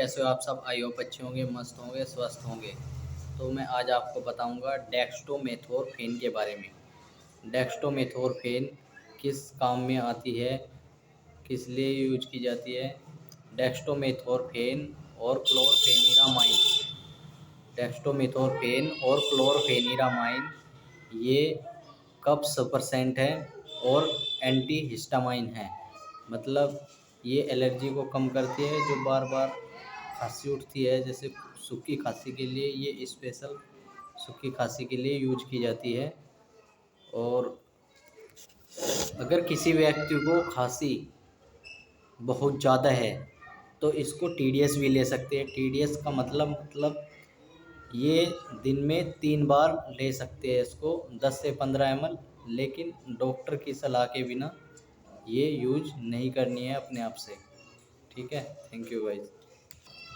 कैसे हो आप सब? आई होप अच्छे होंगे, मस्त होंगे, स्वस्थ होंगे। तो मैं आज आपको बताऊंगा डेक्स्टोमेथोर्फेन के बारे में। डेक्स्टोमेथोर्फेन किस काम में आती है, किस लिए यूज की जाती है। डेक्स्टोमेथोर्फेन और क्लोरफेनिरामाइन डेक्स्टोमेथोर्फेन और क्लोरफेनिरामाइन ये कफ सप्रेसेंट है और एंटी हिस्टामाइन है। मतलब ये एलर्जी को कम करती है। जो बार बार खांसी उठती है, जैसे सूखी खांसी के लिए ये स्पेशल सूखी खांसी के लिए यूज की जाती है। और अगर किसी व्यक्ति को खांसी बहुत ज़्यादा है तो इसको टीडीएस भी ले सकते हैं। टीडीएस का मतलब ये दिन में 3 बार ले सकते हैं इसको, 10 से 15 ml। लेकिन डॉक्टर की सलाह के बिना ये यूज नहीं करनी है अपने आप से। ठीक है, थैंक यू गाइज।